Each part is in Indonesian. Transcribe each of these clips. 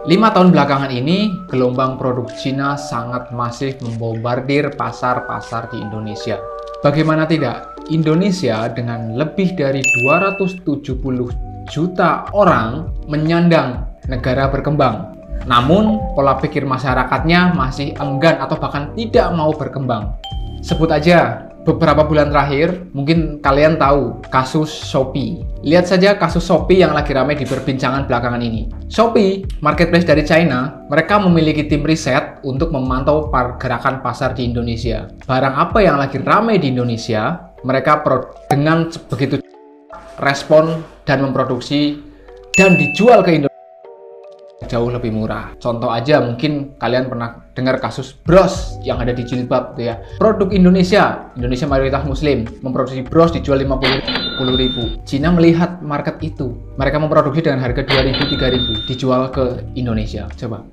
5 tahun belakangan ini, gelombang produk Cina sangat masif membombardir pasar-pasar di Indonesia. Bagaimana tidak? Indonesia dengan lebih dari 270 juta orang menyandang negara berkembang. Namun, pola pikir masyarakatnya masih enggan atau bahkan tidak mau berkembang. Sebut aja, beberapa bulan terakhir, mungkin kalian tahu kasus Shopee. Lihat saja kasus Shopee yang lagi ramai diperbincangan belakangan ini. Shopee, marketplace dari China, mereka memiliki tim riset untuk memantau pergerakan pasar di Indonesia. Barang apa yang lagi ramai di Indonesia, mereka dengan begitu respon dan memproduksi dan dijual ke Indonesia jauh lebih murah. Contoh aja, mungkin kalian pernah dengar kasus bros yang ada di jilbab gitu ya. Produk Indonesia mayoritas muslim, memproduksi bros dijual 50.000. Cina melihat market itu, mereka memproduksi dengan harga 2.000-3.000, dijual ke Indonesia. Coba,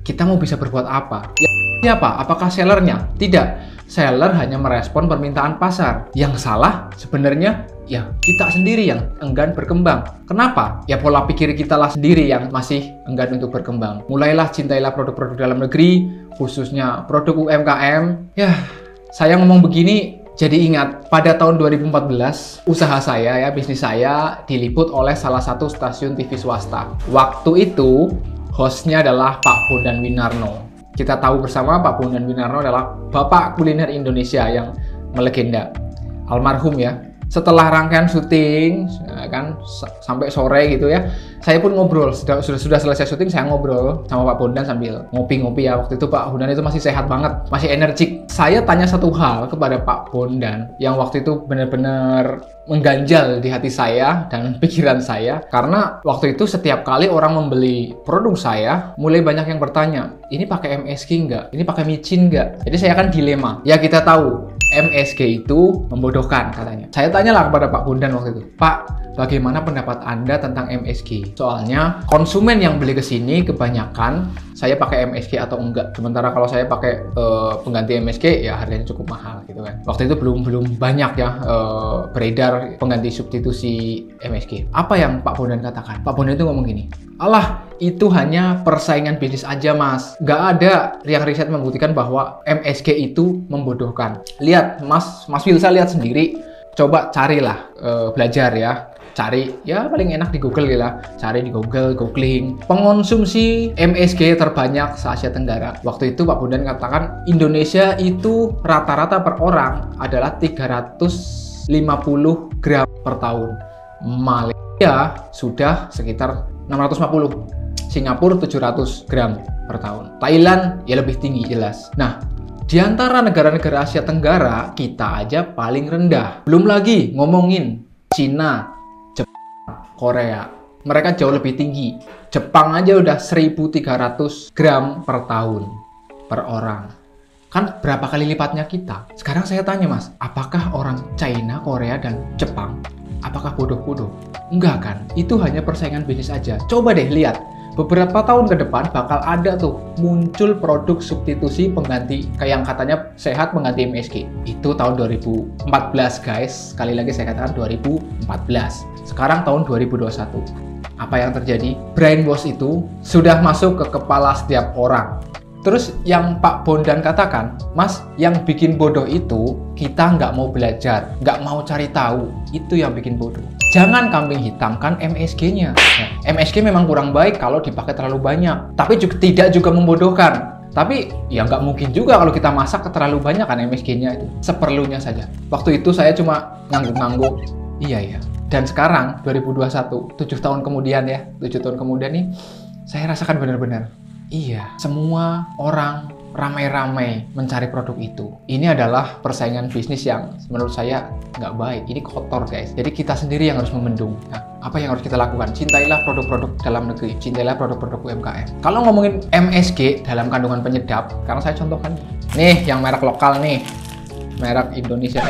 kita mau bisa berbuat apa? Ya, siapa? Apakah sellernya? Tidak. Seller hanya merespon permintaan pasar. Yang salah sebenarnya ya kita sendiri yang enggan berkembang. Kenapa? Ya pola pikir kita lah sendiri yang masih enggan untuk berkembang. Mulailah cintailah produk-produk dalam negeri, khususnya produk UMKM. Ya, saya ngomong begini jadi ingat pada tahun 2014 usaha saya ya, bisnis saya diliput oleh salah satu stasiun TV swasta. Waktu itu hostnya adalah Pak Bondan Winarno. Kita tahu bersama Pak Bondan Winarno adalah bapak kuliner Indonesia yang melegenda, almarhum ya. Setelah rangkaian syuting kan sampai sore gitu ya, saya pun ngobrol. Sudah selesai syuting, saya ngobrol sama Pak Bondan sambil ngopi-ngopi ya. Waktu itu Pak Bondan itu masih sehat banget, masih energik. Saya tanya satu hal kepada Pak Bondan yang waktu itu benar-benar mengganjal di hati saya dan pikiran saya, karena waktu itu setiap kali orang membeli produk saya, mulai banyak yang bertanya, ini pakai MSG nggak? Ini pakai micin nggak? Jadi saya kan dilema. Ya kita tahu MSG itu membodohkan katanya. Saya tanyalah kepada Pak Bondan waktu itu, Pak, bagaimana pendapat Anda tentang MSG? Soalnya konsumen yang beli ke sini kebanyakan saya pakai MSG atau enggak. Sementara kalau saya pakai pengganti MSG ya harganya cukup mahal gitu kan. Waktu itu belum banyak ya beredar pengganti substitusi MSG. Apa yang Pak Bondan katakan? Pak Bondan itu ngomong gini, alah, itu hanya persaingan bisnis aja mas. Nggak ada yang riset membuktikan bahwa MSG itu membodohkan. Lihat, Mas Wilsa lihat sendiri. Coba carilah, belajar ya. Cari, ya paling enak di Google gitu lah. Cari di Google, googling. Pengonsumsi MSG terbanyak se-Asia Tenggara. Waktu itu Pak Bondan katakan Indonesia itu rata-rata per orang adalah 350 gram per tahun. Malaysia sudah sekitar 650. Singapura 700 gram per tahun. Thailand ya lebih tinggi jelas. Nah, di antara negara-negara Asia Tenggara, kita aja paling rendah. Belum lagi ngomongin Cina, Jepang, Korea. Mereka jauh lebih tinggi. Jepang aja udah 1.300 gram per tahun per orang. Kan berapa kali lipatnya kita? Sekarang saya tanya mas, apakah orang China, Korea, dan Jepang apakah bodoh-bodoh? Enggak kan? Itu hanya persaingan bisnis aja. Coba deh lihat. Beberapa tahun ke depan bakal ada tuh muncul produk substitusi pengganti kayak yang katanya sehat pengganti MSG. Itu tahun 2014 guys. Sekali lagi saya katakan 2014. Sekarang tahun 2021. Apa yang terjadi? Brainwash itu sudah masuk ke kepala setiap orang. Terus yang Pak Bondan katakan, Mas, yang bikin bodoh itu kita nggak mau belajar, nggak mau cari tahu. Itu yang bikin bodoh. Jangan kambing hitamkan MSG-nya. Nah, MSG memang kurang baik kalau dipakai terlalu banyak, tapi tidak juga membodohkan. Tapi ya nggak mungkin juga kalau kita masak terlalu banyak kan MSG-nya itu. Seperlunya saja. Waktu itu saya cuma ngangguk-ngangguk. Iya ya. Dan sekarang 2021, 7 tahun kemudian ya, 7 tahun kemudian nih, saya rasakan benar-benar. Iya, semua orang ramai-ramai mencari produk itu. Ini adalah persaingan bisnis yang menurut saya nggak baik. Ini kotor guys. Jadi kita sendiri yang harus membendung. Nah, apa yang harus kita lakukan? Cintailah produk-produk dalam negeri. Cintailah produk-produk UMKM. Kalau ngomongin MSG dalam kandungan penyedap, karena saya contohkan nih yang merek lokal nih, merek Indonesia.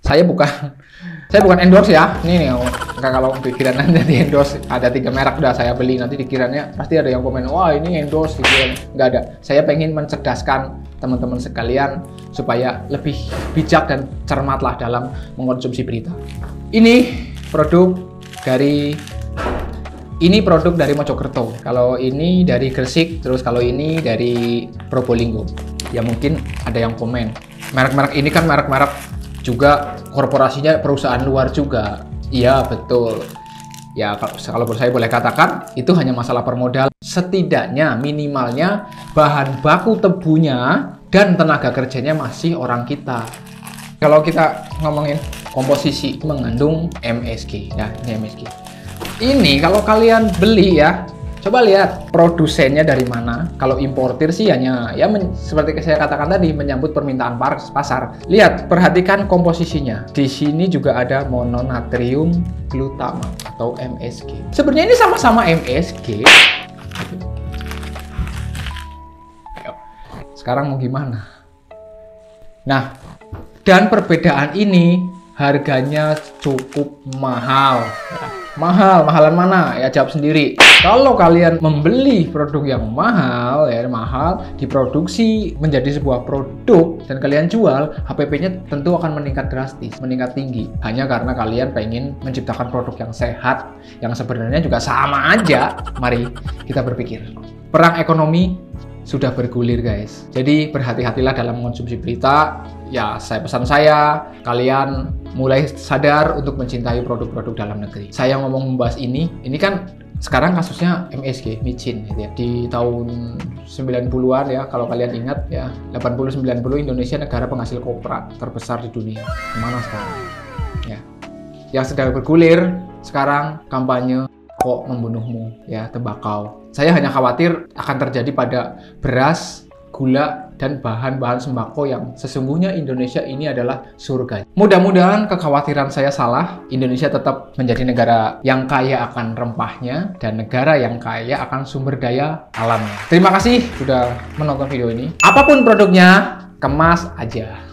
Saya bukan endorse ya. Ini nih, kalau pikiran nanti di endorse ada 3 merek udah saya beli, nanti dikiranya pasti ada yang komen, wah ini endorse, dikiranya. Nggak ada. Saya pengen mencerdaskan teman-teman sekalian supaya lebih bijak dan cermatlah dalam mengkonsumsi berita. Ini produk dari Ini produk dari Mojokerto, kalau ini dari Gresik, terus kalau ini dari Probolinggo. Ya mungkin ada yang komen. Merek-merek ini kan merek-merek juga korporasinya perusahaan luar juga. Iya betul. Ya kalau saya boleh katakan itu hanya masalah permodal. Setidaknya minimalnya bahan baku tebunya dan tenaga kerjanya masih orang kita. Kalau kita ngomongin komposisi mengandung MSG, ya ini MSG. Ini kalau kalian beli ya, coba lihat produsennya dari mana. Kalau importir sih hanya ya seperti saya katakan tadi menyambut permintaan pasar. Lihat, perhatikan komposisinya. Di sini juga ada mononatrium glutamate atau MSG. Sebenarnya ini sama-sama MSG. Ayo, sekarang mau gimana? Nah, dan perbedaan ini harganya cukup mahal. Mahalan mana? Ya jawab sendiri. Kalau kalian membeli produk yang mahal, diproduksi menjadi sebuah produk dan kalian jual, HPP-nya tentu akan meningkat drastis, meningkat tinggi. Hanya karena kalian pengen menciptakan produk yang sehat, yang sebenarnya juga sama aja. Mari kita berpikir. Perang ekonomi sudah bergulir guys. Jadi berhati-hatilah dalam mengonsumsi berita. Ya, pesan saya, kalian mulai sadar untuk mencintai produk-produk dalam negeri. Saya membahas ini kan sekarang kasusnya MSG, micin gitu ya. Di tahun 90-an ya, kalau kalian ingat ya, 80-90 Indonesia negara penghasil kopra terbesar di dunia. Kemana sekarang? Ya. Yang sedang bergulir sekarang kampanye kok membunuhmu ya, tembakau. Saya hanya khawatir akan terjadi pada beras, gula, dan bahan-bahan sembako yang sesungguhnya Indonesia ini adalah surga. Mudah-mudahan kekhawatiran saya salah. Indonesia tetap menjadi negara yang kaya akan rempahnya dan negara yang kaya akan sumber daya alamnya. Terima kasih sudah menonton video ini. Apapun produknya, kemas aja.